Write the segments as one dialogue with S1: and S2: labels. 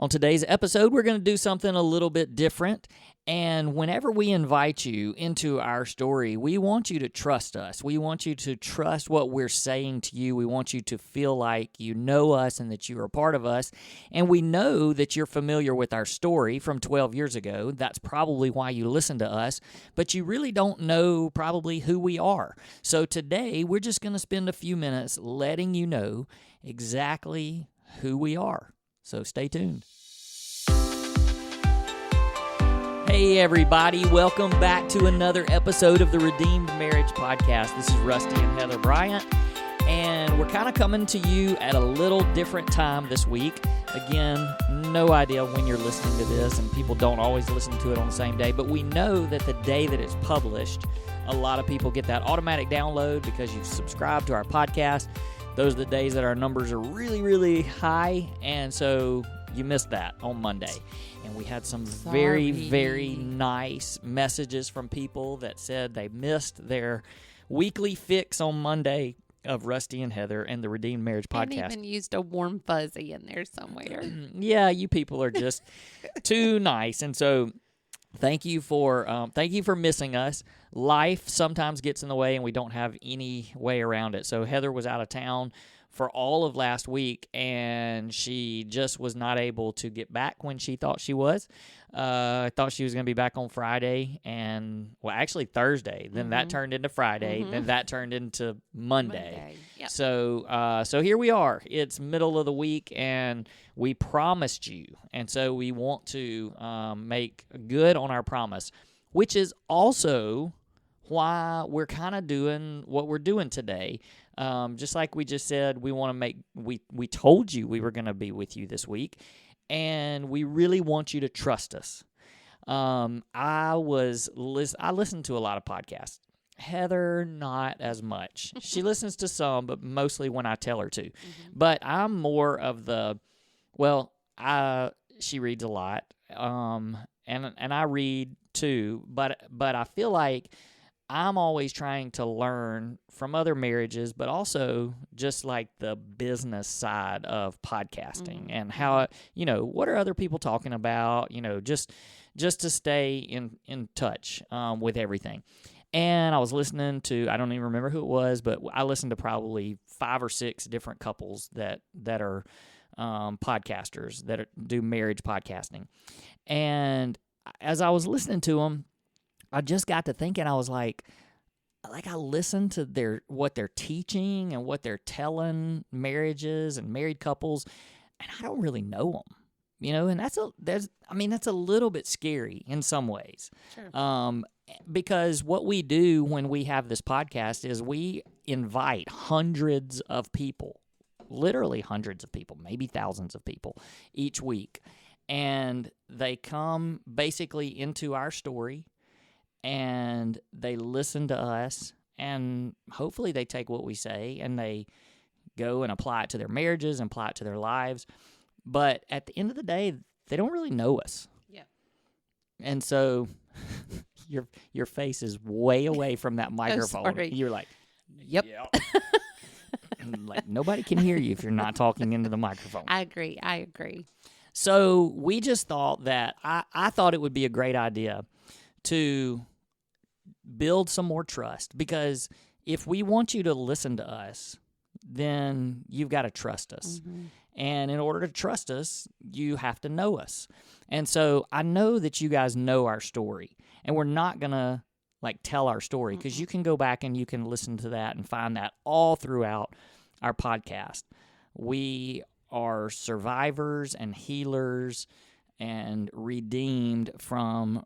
S1: On today's episode, we're going to do something a little bit different. And whenever we invite you into our story, we want you to trust us. We want you to trust what we're saying to you. We want you to feel like you know us and that you are a part of us. And we know that you're familiar with our story from 12 years ago. That's probably why you listen to us. But you really don't know probably who we are. So today, we're just going to spend a few minutes letting you know exactly who we are. So stay tuned. Hey everybody, welcome back to another episode of the Redeemed Marriage Podcast. This is Rusty and Heather Bryant, and we're kind of coming to you at a little different time this week. Again, no idea when you're listening to this, and people don't always listen to it on the same day, but we know that the day that it's published, a lot of people get that automatic download because you've subscribed to our podcast. Those are the days that our numbers are really, really high, and so you missed that on Monday. And we had some very, very nice messages from people that said they missed their weekly fix on Monday of Rusty and Heather and the Redeemed Marriage Podcast.
S2: And even used a warm fuzzy in there somewhere.
S1: Yeah, you people are just too nice. And so thank you for missing us. Life sometimes gets in the way, and we don't have any way around it. So Heather was out of town for all of last week, and she just was not able to get back when she thought she was. I thought she was going to be back on Friday, and, well, actually Thursday. Then that turned into Friday. Then that turned into Monday.
S2: Yep.
S1: So here we are. It's middle of the week, and we promised you, and so we want to make good on our promise, which is also why we're kind of doing what we're doing today. Just like we just said, we want to make, we told you we were going to be with you this week, and we really want you to trust us. I listened to a lot of podcasts. Heather, not as much. She listens to some, but mostly when I tell her to. But I'm more of the, she reads a lot, and I read too, but I feel like I'm always trying to learn from other marriages, but also just like the business side of podcasting and how, what are other people talking about, just to stay in touch with everything. And I was listening to, I don't even remember who it was, but I listened to probably 5 or 6 different couples that are podcasters that do marriage podcasting. And as I was listening to them, I just got to thinking, I was like I listened to what they're teaching and what they're telling marriages and married couples, and I don't really know them, and that's a little bit scary in some ways.
S2: Sure.
S1: Because what we do when we have this podcast is we invite hundreds of people, literally hundreds of people, maybe thousands of people each week, and they come basically into our story, and they listen to us, and hopefully they take what we say, and they go and apply it to their marriages and apply it to their lives. But at the end of the day, they don't really know us.
S2: Yeah.
S1: And so your face is way away from that microphone.
S2: Oh, sorry.
S1: You're like,
S2: yep.
S1: Like nobody can hear you if you're not talking into the microphone.
S2: I agree.
S1: So we just thought that I thought it would be a great idea to build some more trust, because if we want you to listen to us, then you've got to trust us. And in order to trust us, you have to know us. And so I know that you guys know our story, and we're not going to tell our story, because you can go back and you can listen to that and find that all throughout our podcast. We are survivors and healers and redeemed from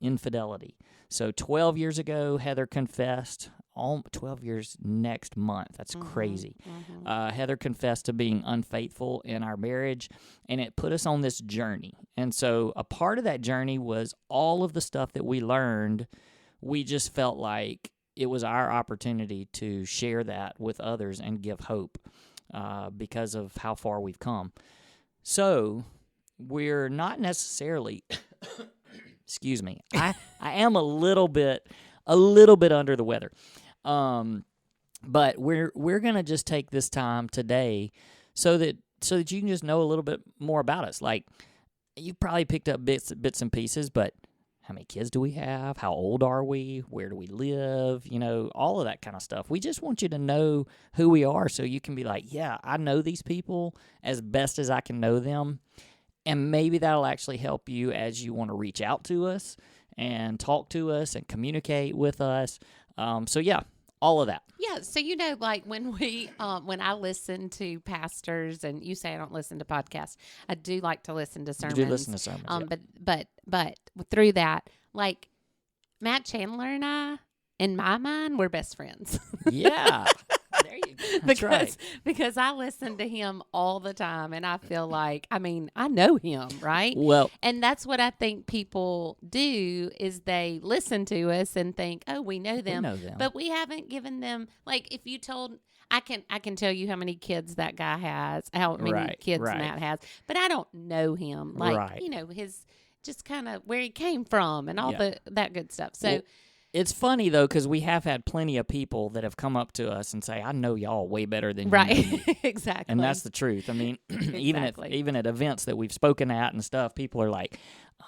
S1: infidelity. So 12 years ago, Heather confessed, 12 years next month. That's crazy. Heather confessed to being unfaithful in our marriage, and it put us on this journey. And so a part of that journey was all of the stuff that we learned. We just felt like it was our opportunity to share that with others and give hope because of how far we've come. So we're not necessarily... Excuse me. I am a little bit under the weather. But we're going to just take this time today so that so that you can just know a little bit more about us. Like, you probably picked up bits and pieces, but how many kids do we have? How old are we? Where do we live? All of that kind of stuff. We just want you to know who we are so you can be like, yeah, I know these people as best as I can know them. And maybe that'll actually help you as you want to reach out to us and talk to us and communicate with us. So, yeah, all of that.
S2: Yeah, so like when when I listen to pastors, and you say I don't listen to podcasts, I do like to listen to sermons.
S1: You do listen to sermons, yeah.
S2: But through that, like Matt Chandler and I, in my mind, we're best friends.
S1: Yeah. There you go. That's right.
S2: Because I listen to him all the time, and I feel like, I know him, right?
S1: Well,
S2: and that's what I think people do is they listen to us and think, oh, we know them. But we haven't given them, like, if you told, I can tell you how many kids that guy has, how many kids Matt has, but I don't know him. Like, his, just kind of where he came from and all that good stuff. So,
S1: it's funny, though, because we have had plenty of people that have come up to us and say, I know y'all way better than you know me.
S2: Exactly.
S1: And that's the truth. I mean,
S2: exactly.
S1: even at events that we've spoken at and stuff, people are like,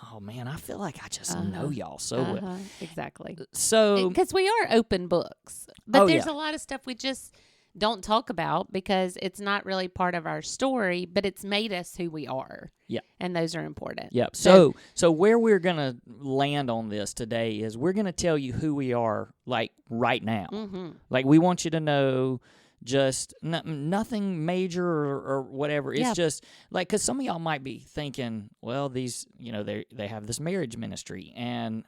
S1: oh, man, I feel like I just know y'all so well.
S2: Exactly.
S1: So,
S2: because we are open books. But there's a lot of stuff we just don't talk about because it's not really part of our story, but it's made us who we are.
S1: Yeah.
S2: And those are important.
S1: Yep. So where we're going to land on this today is we're going to tell you who we are, like, right now. Mm-hmm. Like, we want you to know just nothing major or whatever. It's just, like, because some of y'all might be thinking, well, these, they have this marriage ministry and,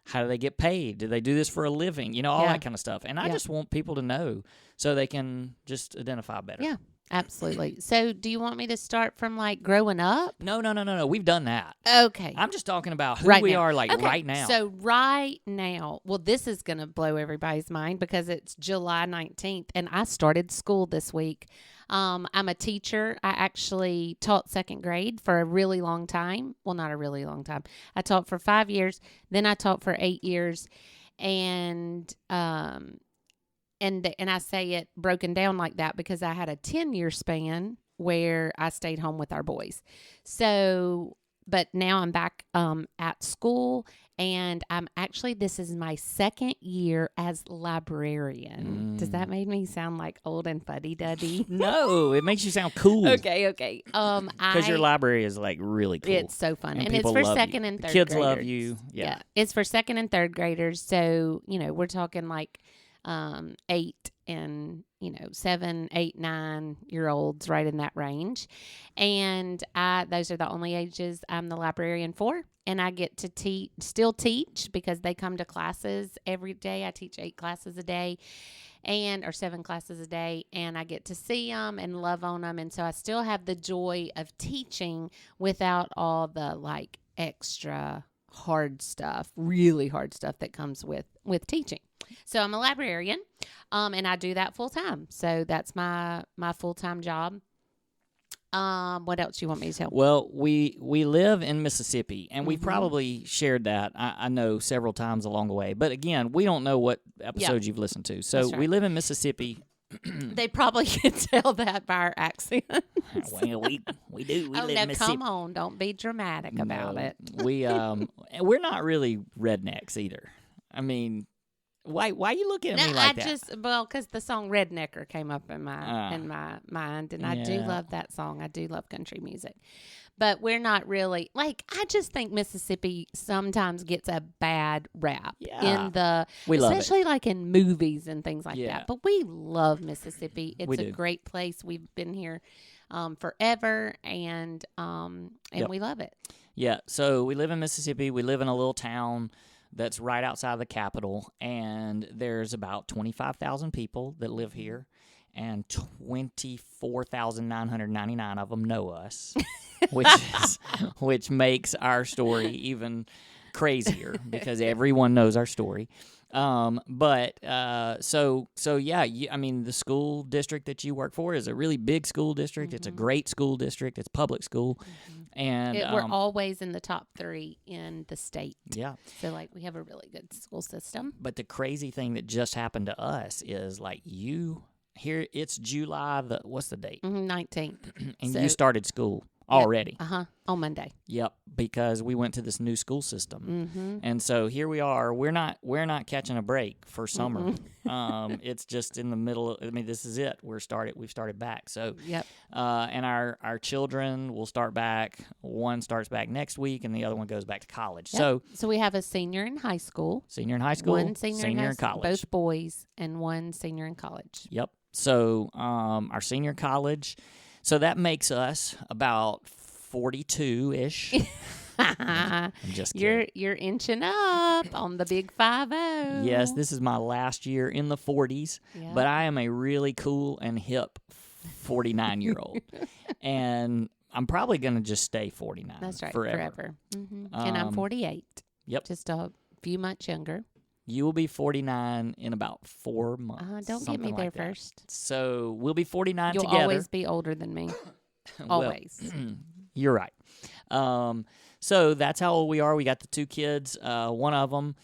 S1: how do they get paid? Do they do this for a living? All that kind of stuff. And I just want people to know so they can just identify better.
S2: Yeah, absolutely. So do you want me to start from, like, growing up?
S1: No. We've done that.
S2: Okay.
S1: I'm just talking about who we are, like, right now.
S2: So right now, well, this is going to blow everybody's mind because it's July 19th, and I started school this week. I'm a teacher. I actually taught second grade for a really long time. Well, not a really long time. I taught for 5 years. Then I taught for 8 years. And I say it broken down like that because I had a 10-year span where I stayed home with our boys. So, but now I'm back at school, and this is my second year as librarian. Does that make me sound like old and fuddy-duddy?
S1: No, it makes you sound cool.
S2: Okay.
S1: Because your library is, like, really cool.
S2: It's so fun. And it's for second and third graders.
S1: Kids love you. Yeah.
S2: It's for second and third graders. So, we're talking like 8 and 7, 8, 9-year-olds, right in that range. And those are the only ages I'm the librarian for. And I get to still teach because they come to classes every day. I teach 8 classes a day or 7 classes a day, and I get to see them and love on them. And so I still have the joy of teaching without all the, like, extra hard stuff, really hard stuff that comes with teaching. So I'm a librarian, and I do that full time. So that's my full-time job. What else do you want me to tell?
S1: Well, we live in Mississippi, and we probably shared that, I know, several times along the way. But again, we don't know what episodes you've listened to. So we live in Mississippi.
S2: They probably can tell that by our accent.
S1: Well, we do. We live in Mississippi.
S2: Come on, don't be dramatic about it.
S1: We're not really rednecks either. I mean, why you looking at me like that?
S2: Because the song Rednecker came up in my mind, and I do love that song. I do love country music. But we're not really, like, I just think Mississippi sometimes gets a bad rap especially like in movies and things like that. But we love Mississippi. It's a great place. We've been here forever, and we love it.
S1: Yeah, so we live in Mississippi. We live in a little town that's right outside of the capital, and there's about 25,000 people that live here, and 24,999 of them know us, which makes our story even crazier because everyone knows our story. I mean, the school district that you work for is a really big school district. Mm-hmm. It's a great school district. It's public school. Mm-hmm. And
S2: we're always in the top 3 in the state.
S1: Yeah.
S2: So, like, we have a really good school system.
S1: But the crazy thing that just happened to us is, like, you here it's July what's the date?
S2: 19th.
S1: And
S2: So-
S1: you started school already.
S2: On Monday.
S1: Yep, because we went to this new school system.
S2: Mm-hmm.
S1: And so here we are. We're not catching a break for summer. It's just in the middle. This is it. We've started back. So
S2: Yep.
S1: and our children will start back. One starts back next week, and the other one goes back to college.
S2: Yep. So we have a senior in high school.
S1: Senior in high school,
S2: One senior in
S1: college.
S2: both boys, and one senior in college.
S1: Yep. So our senior in college. So that makes us about 42-ish. I'm just kidding.
S2: You're inching up on the big 50.
S1: Yes, this is my last year in the 40s,
S2: Yep.
S1: but I am a really cool and hip 49-year-old. And I'm probably going to just stay 49.
S2: That's right,
S1: forever.
S2: Mm-hmm. And I'm 48.
S1: Yep.
S2: Just a few months younger.
S1: You will be 49 in about 4 months.
S2: Don't get me
S1: something
S2: there
S1: like that.
S2: first.
S1: So we'll be 49
S2: You'll
S1: together.
S2: always be older than me.
S1: Well,
S2: Always.
S1: You're right. So that's how old we are. We got the 2 kids. One of them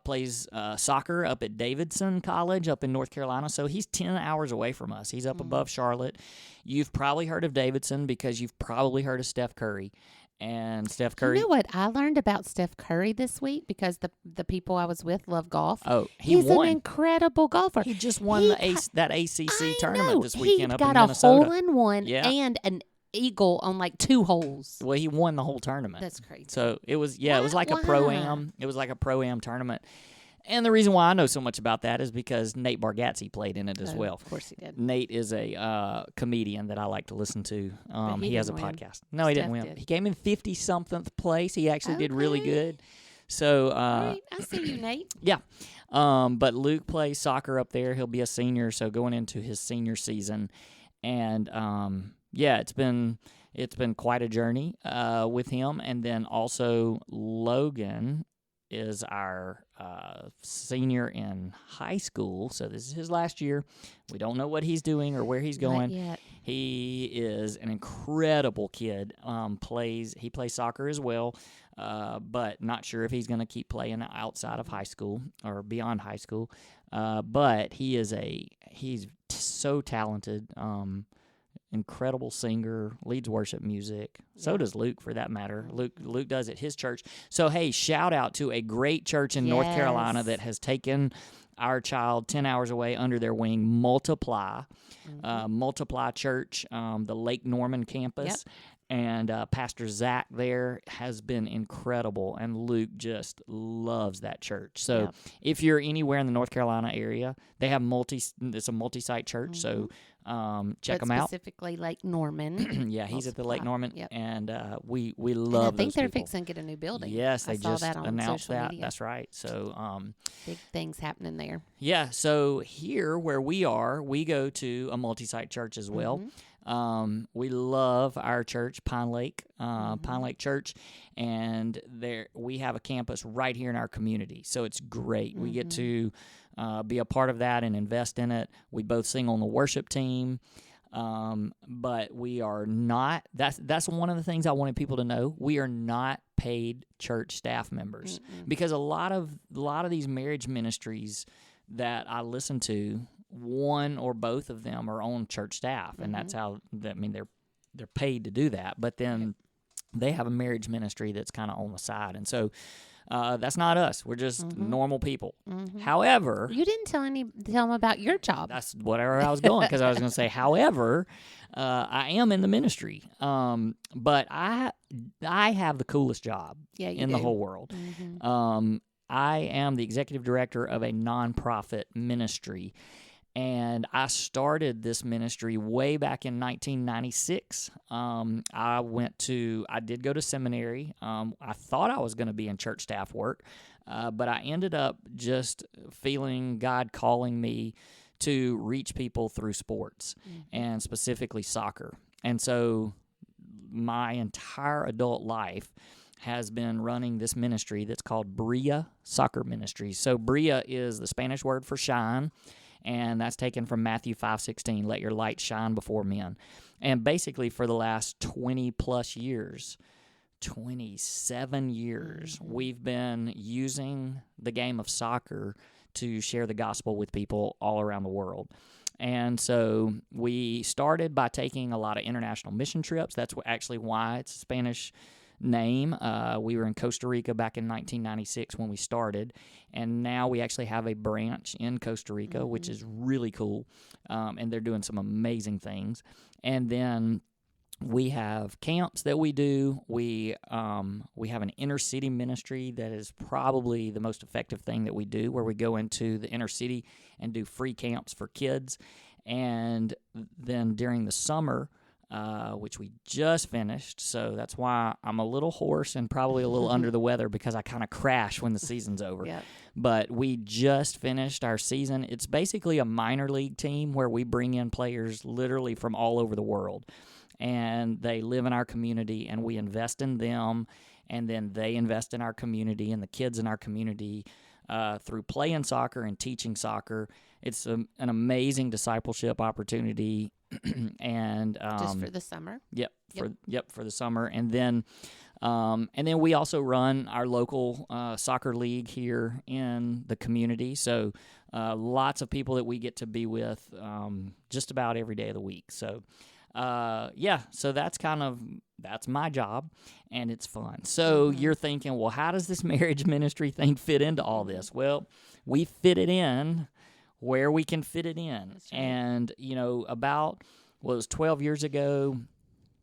S1: plays soccer up at Davidson College up in North Carolina. So he's 10 hours away from us. He's up above Charlotte. You've probably heard of Davidson because you've probably heard of Steph Curry. And Steph Curry.
S2: You know what? I learned about Steph Curry this week because the people I was with love golf.
S1: Oh,
S2: He's
S1: won.
S2: an incredible golfer.
S1: He just won that ACC tournament this weekend up in
S2: He got a
S1: Minnesota.
S2: hole-in-one
S1: Yeah.
S2: and an eagle on like 2 holes.
S1: Well, he won the whole tournament.
S2: That's crazy.
S1: So it was it was like a pro-am. It was like a pro-am tournament. And the reason why I know so much about that is because Nate Bargatze played in it as well.
S2: Of course he did.
S1: Nate is a comedian that I like to listen to. He has a
S2: didn't win.
S1: podcast. No, he didn't
S2: Steph
S1: win.
S2: did.
S1: He came in 50-something place. He actually did really
S2: Okay.
S1: good. So,
S2: All right, I see you, Nate.
S1: yeah. But Luke plays soccer up there. He'll be a senior, so going into his senior season. And, yeah, it's been quite a journey with him. And then also Logan is our senior in high school. So this is his last year. We don't know what he's doing or where he's going.
S2: Not yet.
S1: He is an incredible kid. He plays soccer as well, but not sure if he's going to keep playing outside of high school or beyond high school. But he's so talented. Incredible singer, leads worship music. So does Luke, for that matter. Luke does at his church. So, hey, shout out to a great church in North Carolina that has taken our child 10 hours away under their wing, Multiply. Multiply Church, the Lake Norman campus.
S2: Yep.
S1: And Pastor Zach there has been incredible, and Luke just loves that church. So if you're anywhere in the North Carolina area, they have it's a multi-site church, so check them out.
S2: Specifically Lake Norman.
S1: Yeah, he's at the Lake Norman,
S2: Yep.
S1: and we
S2: And
S1: love
S2: I think
S1: those
S2: they're
S1: people.
S2: fixing to get a new building.
S1: Yes,
S2: I
S1: they
S2: saw
S1: just
S2: that on
S1: announced
S2: social
S1: that.
S2: media.
S1: That's right. So
S2: Big things happening there.
S1: yeah, so here where we are, we go to a multi-site church as well. We love our church, Pine Lake Church, and there we have a campus right here in our community. So it's great. We get to be a part of that and invest in it. We both sing on the worship team. But we are not. That's one of the things I wanted people to know. We are not paid church staff members because a lot of these marriage ministries that I listen to, one or both of them are on church staff, and that's how. They're paid to do that, but then they have a marriage ministry that's kind of on the side, and so. That's not us. We're just normal people. However,
S2: You didn't tell them about your job.
S1: that's whatever I was going, because I was going to say, however, I am in the ministry. But I have the coolest job in the whole world. I am the executive director of a nonprofit ministry. And I started this ministry way back in 1996. I did go to seminary. I thought I was going to be in church staff work, but I ended up just feeling God calling me to reach people through sports, and specifically soccer. And so my entire adult life has been running this ministry that's called Bria Soccer Ministries. So Bria is the Spanish word for shine, and that's taken from Matthew 5:16, let your light shine before men. And basically for the last 20-plus years, 27 years, we've been using the game of soccer to share the gospel with people all around the world. And so we started by taking a lot of international mission trips. That's actually why it's a Spanish name. We were in Costa Rica back in 1996 when we started, and now we actually have a branch in Costa Rica, which is really cool, and they're doing some amazing things. And then we have camps that we do. We have an inner city ministry that is probably the most effective thing that we do, where we go into the inner city and do free camps for kids. And then during the summer, which we just finished, so that's why I'm a little hoarse and probably a little under the weather, because I kind of crash when the season's over.
S2: Yep.
S1: But we just finished our season. It's basically a minor league team where we bring in players literally from all over the world. And they live in our community, and we invest in them, and then they invest in our community and the kids in our community through playing soccer and teaching soccer. It's an amazing discipleship opportunity, and
S2: just for the summer.
S1: For the summer, and then we also run our local soccer league here in the community. So lots of people that we get to be with just about every day of the week. So. So that's my job, and it's fun. So you're thinking, well, how does this marriage ministry thing fit into all this? Well, we fit it in where we can fit it in.
S2: That's right.
S1: And, it was 12 years ago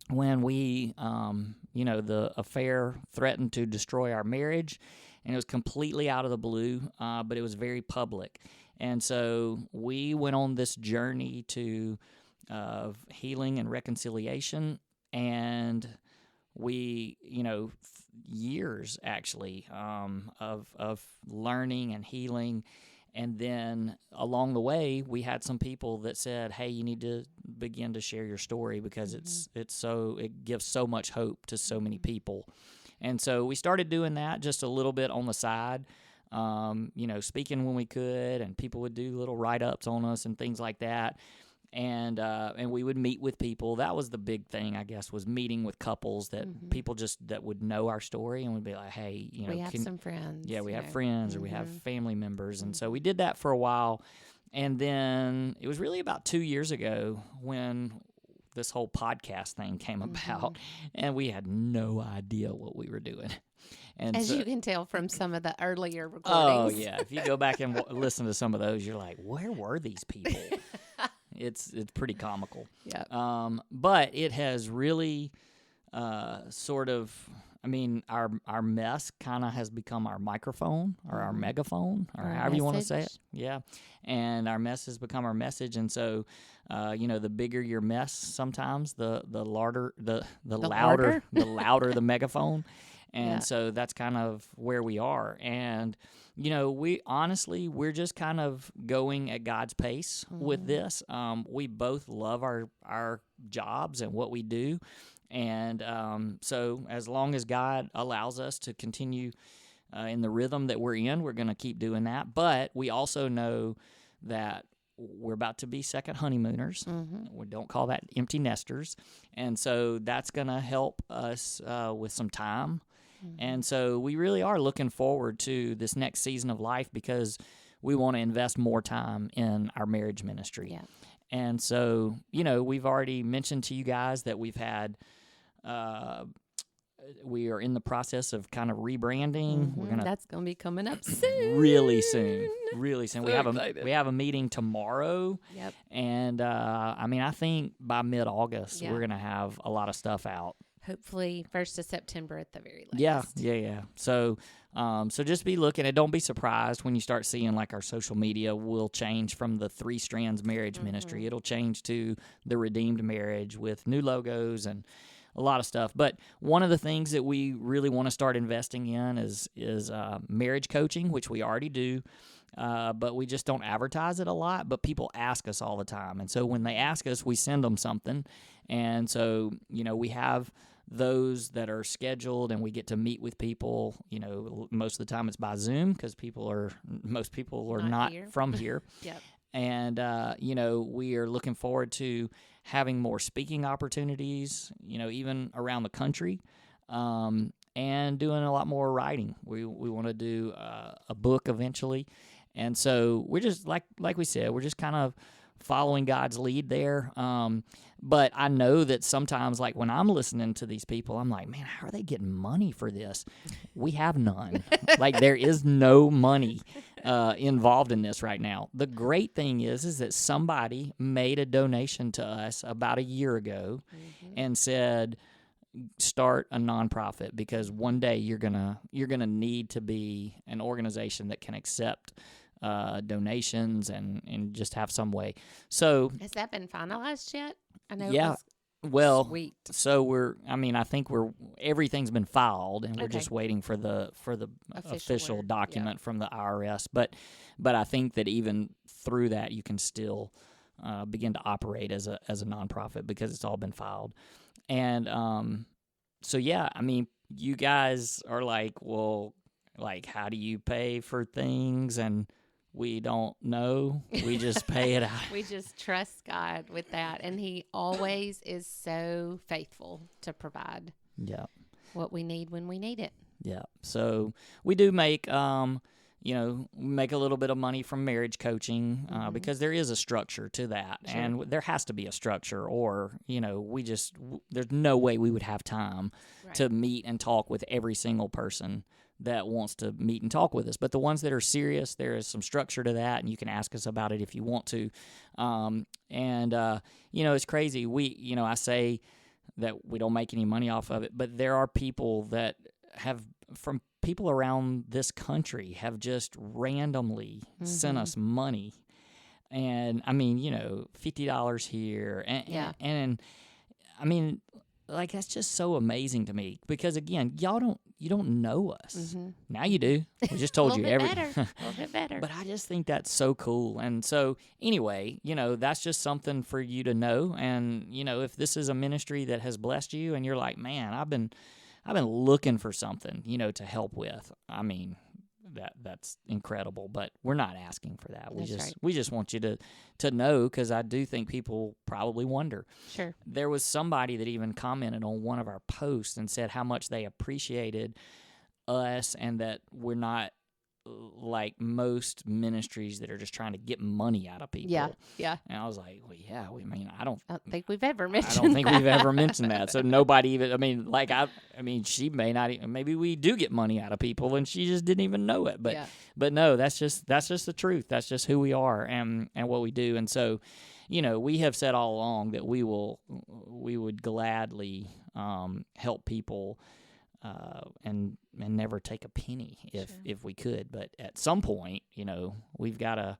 S1: when we, the affair threatened to destroy our marriage, and it was completely out of the blue, but it was very public. And so we went on this journey of healing and reconciliation, and we, years actually of learning and healing. And then along the way, we had some people that said, "Hey, you need to begin to share your story, because it gives so much hope to so many people." And so we started doing that just a little bit on the side, speaking when we could, and people would do little write-ups on us and things like that. And we would meet with people. That was the big thing, I guess, was meeting with couples that people that would know our story and would be like, "Hey,
S2: we have some friends."
S1: Yeah, we have friends, or we have family members. And so we did that for a while. And then it was really about 2 years ago when this whole podcast thing came about, and we had no idea what we were doing. And
S2: as you can tell from some of the earlier recordings.
S1: Oh, yeah. If you go back and listen to some of those, you're like, where were these people? It's pretty comical.
S2: Yeah.
S1: But it has really our mess kind of has become our microphone, or our megaphone, or
S2: Our
S1: however you want to say it.
S2: message.
S1: Yeah. And our mess has become our message. And so, the bigger your mess, sometimes the louder the louder the megaphone. And so that's kind of where we are. And, we're just kind of going at God's pace with this. We both love our jobs and what we do. And so as long as God allows us to continue in the rhythm that we're in, we're going to keep doing that. But we also know that we're about to be second honeymooners. We don't call that empty nesters. And so that's going to help us with some time. And so we really are looking forward to this next season of life, because we want to invest more time in our marriage ministry.
S2: Yeah.
S1: And so, we've already mentioned to you guys that we've had, we are in the process of kind of rebranding. We're gonna
S2: That's going to be coming up soon.
S1: really soon. So we have a meeting tomorrow.
S2: Yep.
S1: And I think by mid-August we're gonna have a lot of stuff out.
S2: Hopefully 1st of September at the very latest.
S1: Yeah. So just be looking, and don't be surprised when you start seeing like our social media will change from the 3 Strands Marriage Ministry. It'll change to the Redeemed Marriage with new logos and a lot of stuff. But one of the things that we really want to start investing in is marriage coaching, which we already do. But we just don't advertise it a lot, but people ask us all the time. And so when they ask us, we send them something. And so, we have those that are scheduled, and we get to meet with people. Most of the time it's by Zoom, because most people are not from here.
S2: Yep.
S1: And, we are looking forward to having more speaking opportunities, even around the country. And doing a lot more writing. We want to do a book eventually. And so we're just, like we said, we're just kind of following God's lead there. But I know that sometimes, like when I'm listening to these people, I'm like, man, how are they getting money for this? We have none. Like there is no money involved in this right now. The great thing is that somebody made a donation to us about a year ago and said, start a nonprofit, because one day you're gonna need to be an organization that can accept donations and just have some way. So
S2: has that been finalized yet? I know.
S1: Yeah.
S2: It was
S1: Well,
S2: sweet.
S1: so I think everything's been filed, and we're
S2: Okay.
S1: just waiting for the official
S2: word,
S1: document from the IRS. But I think that even through that, you can still begin to operate as a nonprofit because it's all been filed. And so yeah, I mean, you guys are like, well, like, how do you pay for things? And we don't know. We just pay it out.
S2: We just trust God with that, and He always is so faithful to provide
S1: Yeah.
S2: what we need when we need it.
S1: Yeah. So we do make, make a little bit of money from marriage coaching because there is a structure to that.
S2: Sure.
S1: And there has to be a structure, or, there's no way we would have time to meet and talk with every single person that wants to meet and talk with us. But the ones that are serious, there is some structure to that, and you can ask us about it if you want to. It's crazy. I say that we don't make any money off of it, but there are people that have, from people around this country, have just randomly sent us money. And I mean, $50 here. And I mean, like, that's just so amazing to me, because again, you don't know us. Now you do. We just told you
S2: a little bit better.
S1: But I just think that's so cool. And so anyway, that's just something for you to know. And if this is a ministry that has blessed you and you're like, man, I've been looking for something, to help with. I mean, that's incredible, but we're not asking for that. We just want you to know, because I do think people probably wonder.
S2: Sure.
S1: There was somebody that even commented on one of our posts and said how much they appreciated us, and that we're not like most ministries that are just trying to get money out of people.
S2: Yeah.
S1: And I was like, well, yeah, I don't
S2: think we've ever mentioned
S1: I don't think we've ever mentioned that. So nobody even, she may not even, maybe we do get money out of people and she just didn't even know it. But no, that's just the truth. That's just who we are and what we do. And so, we have said all along that we would gladly help people and never take a penny if we could. But at some point, we've got to,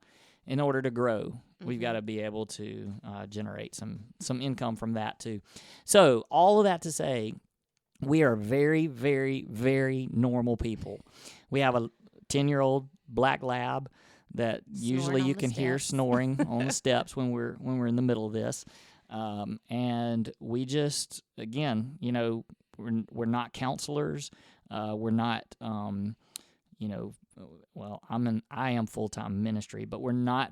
S1: in order to grow, we've got to be able to generate some income from that too. So all of that to say, we are very, very, very normal people. We have a 10-year-old black lab that usually you can hear snoring on the steps when we're in the middle of this. And we just, again, we're not counselors. We're not, I am full-time ministry, but we're not,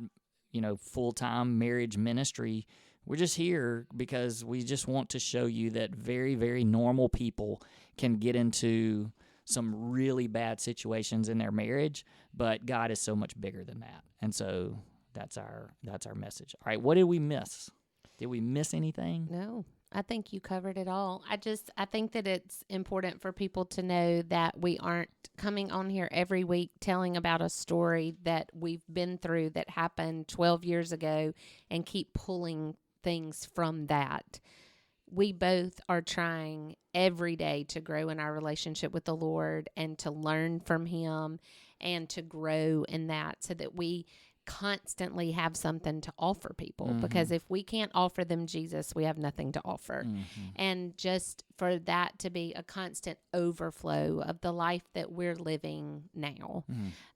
S1: full-time marriage ministry. We're just here because we just want to show you that very, very normal people can get into some really bad situations in their marriage, but God is so much bigger than that. And so that's our message. All right, what did we miss? Did we miss anything?
S2: No, I think you covered it all. I think that it's important for people to know that we aren't coming on here every week telling about a story that we've been through that happened 12 years ago and keep pulling things from that. We both are trying every day to grow in our relationship with the Lord and to learn from Him and to grow in that, so that we constantly have something to offer people. Because if we can't offer them Jesus, we have nothing to offer. And just for that to be a constant overflow of the life that we're living now.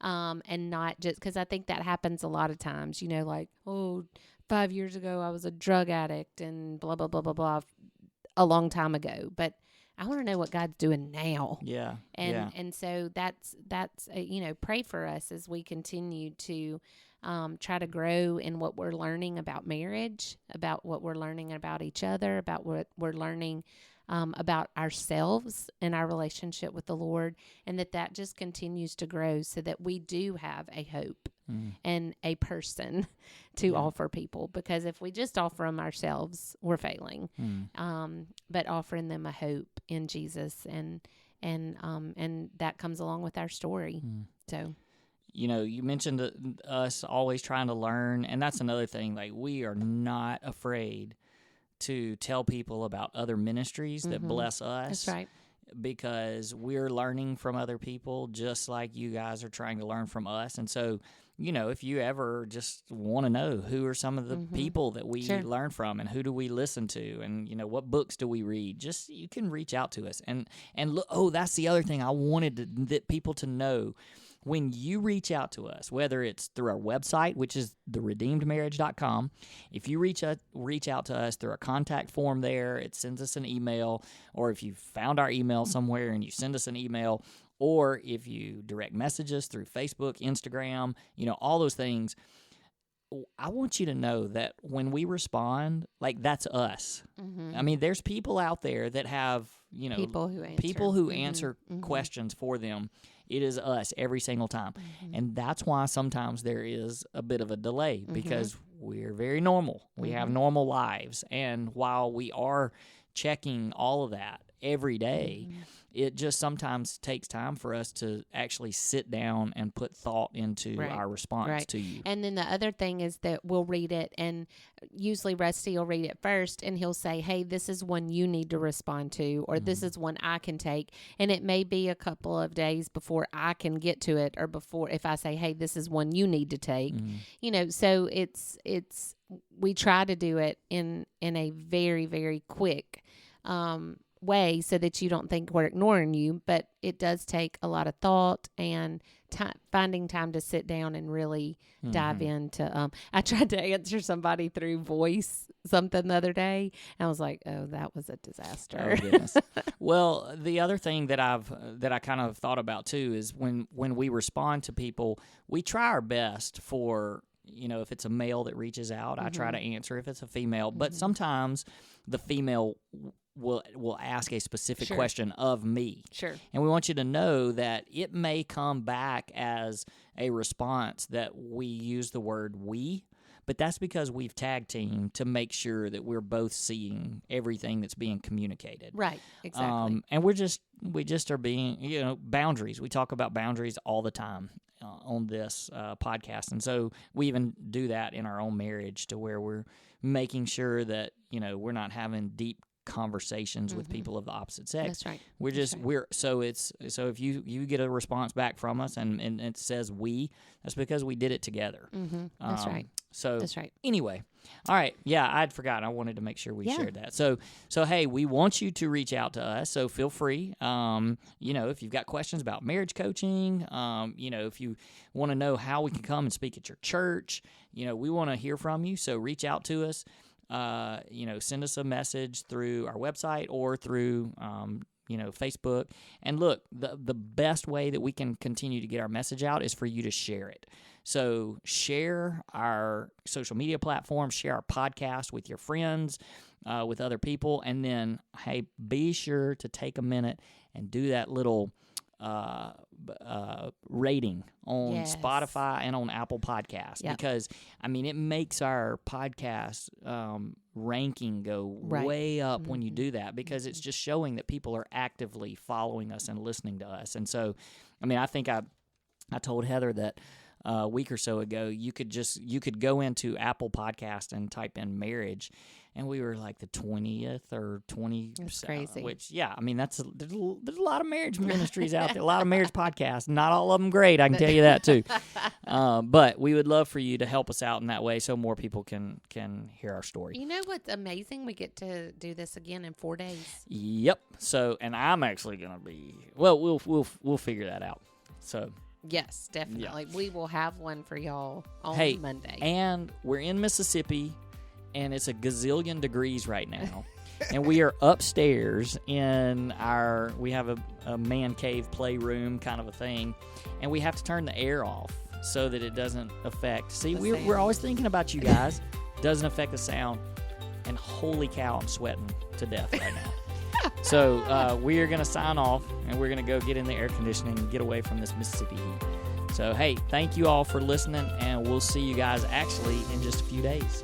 S2: And not just, because I think that happens a lot of times, like, 5 years ago I was a drug addict and blah, blah, blah, blah, blah, a long time ago. But I want to know what God's doing now.
S1: Yeah.
S2: And so that's pray for us as we continue to try to grow in what we're learning about marriage, about what we're learning about each other, about what we're learning about ourselves and our relationship with the Lord, and that just continues to grow, so that we do have a hope and a person to offer people, because if we just offer them ourselves, we're failing. But offering them a hope in Jesus, and that comes along with our story. So,
S1: you mentioned us always trying to learn, and that's another thing. Like, we are not afraid to tell people about other ministries that bless us.
S2: That's right.
S1: Because we're learning from other people just like you guys are trying to learn from us. And so, if you ever just want to know who are some of the people that we learn from, and who do we listen to, and, what books do we read, just, you can reach out to us. And look, that's the other thing I wanted that people to know. When you reach out to us, whether it's through our website, which is theredeemedmarriage.com, if you reach out to us through a contact form there, it sends us an email, or if you found our email somewhere and you send us an email, or if you direct message us through Facebook, Instagram, all those things, I want you to know that when we respond, like, that's us. I mean, there's people out there that have, people who answer questions for them. It is us every single time. And that's why sometimes there is a bit of a delay, because we're very normal. We have normal lives. And while we are checking all of that every day, it just sometimes takes time for us to actually sit down and put thought into our response to you.
S2: And then the other thing is that we'll read it, and usually Rusty will read it first, and he'll say, hey, this is one you need to respond to, or this is one I can take. And it may be a couple of days before I can get to it, or before, if I say, hey, this is one you need to take. So it's we try to do it in a very, very quick way, so that you don't think we're ignoring you, but it does take a lot of thought and finding time to sit down and really dive into. I tried to answer somebody through voice something the other day, and I was like, oh, that was a disaster.
S1: Oh, goodness. Well, the other thing that I kind of thought about too is when we respond to people, we try our best for, if it's a male that reaches out, I try to answer. If it's a female, but sometimes the female will ask a specific question of me.
S2: Sure.
S1: And we want you to know that it may come back as a response that we use the word we, but that's because we've tag teamed to make sure that we're both seeing everything that's being communicated.
S2: Right, exactly.
S1: And we just are being, boundaries. We talk about boundaries all the time on this podcast. And so we even do that in our own marriage, to where we're making sure that, we're not having deep conversations with people of the opposite sex.
S2: That's right.
S1: So if you get a response back from us and it says we, that's because we did it together.
S2: That's right.
S1: So
S2: that's right.
S1: Anyway, all right. Yeah, I'd forgotten. I wanted to make sure we shared that. So hey, we want you to reach out to us. So feel free. If you've got questions about marriage coaching, if you want to know how we can come and speak at your church, we want to hear from you. So reach out to us. Send us a message through our website or through, Facebook. And look, the best way that we can continue to get our message out is for you to share it. So share our social media platforms, share our podcast with your friends, with other people. And then, hey, be sure to take a minute and do that little rating on Spotify and on Apple Podcasts, because it makes our podcast ranking go way up when you do that, because it's just showing that people are actively following us and listening to us. And so, I think I told Heather that a week or so ago, you could go into Apple Podcast and type in marriage, and we were like the 20th or 20th.
S2: That's crazy.
S1: Which, there's a lot of marriage ministries out there, a lot of marriage podcasts. Not all of them great, I can tell you that too. But we would love for you to help us out in that way, so more people can hear our story.
S2: You know what's amazing? We get to do this again in 4 days.
S1: Yep. So, and I'm actually gonna be. Well, we'll figure that out. So.
S2: Yes, definitely. Yeah. We will have one for y'all on Monday.
S1: And we're in Mississippi, and it's a gazillion degrees right now. And we are upstairs in we have a man cave playroom kind of a thing, and we have to turn the air off so that it doesn't affect. See, we're always thinking about you guys. Doesn't affect the sound. And holy cow, I'm sweating to death right now. So we are going to sign off, and we're going to go get in the air conditioning and get away from this Mississippi heat. So, hey, thank you all for listening, and we'll see you guys actually in just a few days.